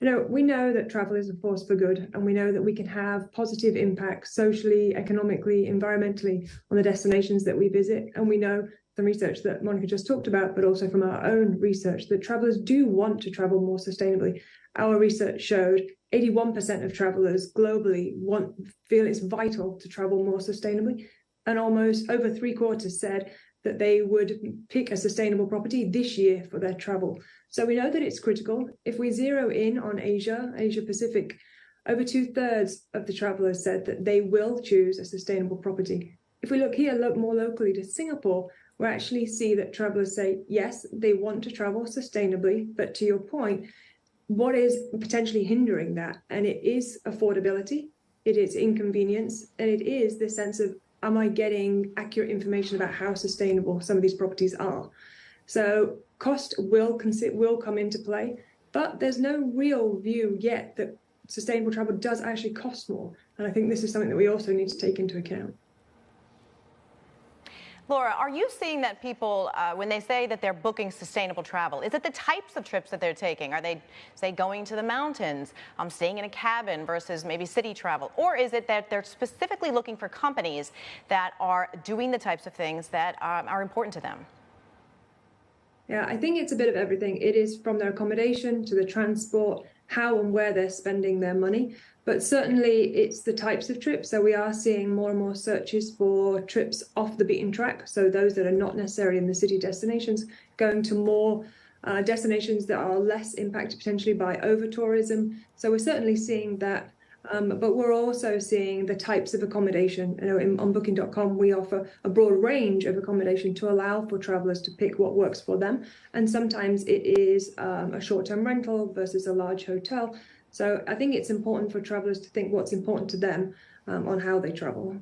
We know that travel is a force for good, and we know that we can have positive impacts socially, economically, environmentally on the destinations that we visit. And we know from research that Monica just talked about, but also from our own research, that travelers do want to travel more sustainably. Our research showed 81% of travelers globally feel it's vital to travel more sustainably, and almost over 3/4 said that they would pick a sustainable property this year for their travel. So we know that it's critical. If we zero in on Asia Pacific, over 2/3 of the travelers said that they will choose a sustainable property. If we look more locally to Singapore, we actually see that travelers say, yes, they want to travel sustainably, but to your point, what is potentially hindering that? And it is affordability, it is inconvenience, and it is the sense of, am I getting accurate information about how sustainable some of these properties are? So cost will come into play, but there's no real view yet that sustainable travel does actually cost more. And I think this is something that we also need to take into account. Laura, are you seeing that people, when they say that they're booking sustainable travel, is it the types of trips that they're taking? Are they, say, going to the mountains, staying in a cabin versus maybe city travel? Or is it that they're specifically looking for companies that are doing the types of things that are important to them? Yeah, I think it's a bit of everything. It is from their accommodation to the transport, how and where they're spending their money. But certainly it's the types of trips. So we are seeing more and more searches for trips off the beaten track. So those that are not necessarily in the city destinations, going to more destinations that are less impacted potentially by over-tourism. So we're certainly seeing that. But we're also seeing the types of accommodation. On Booking.com, we offer a broad range of accommodation to allow for travelers to pick what works for them. And sometimes it is a short-term rental versus a large hotel. So I think it's important for travelers to think what's important to them on how they travel.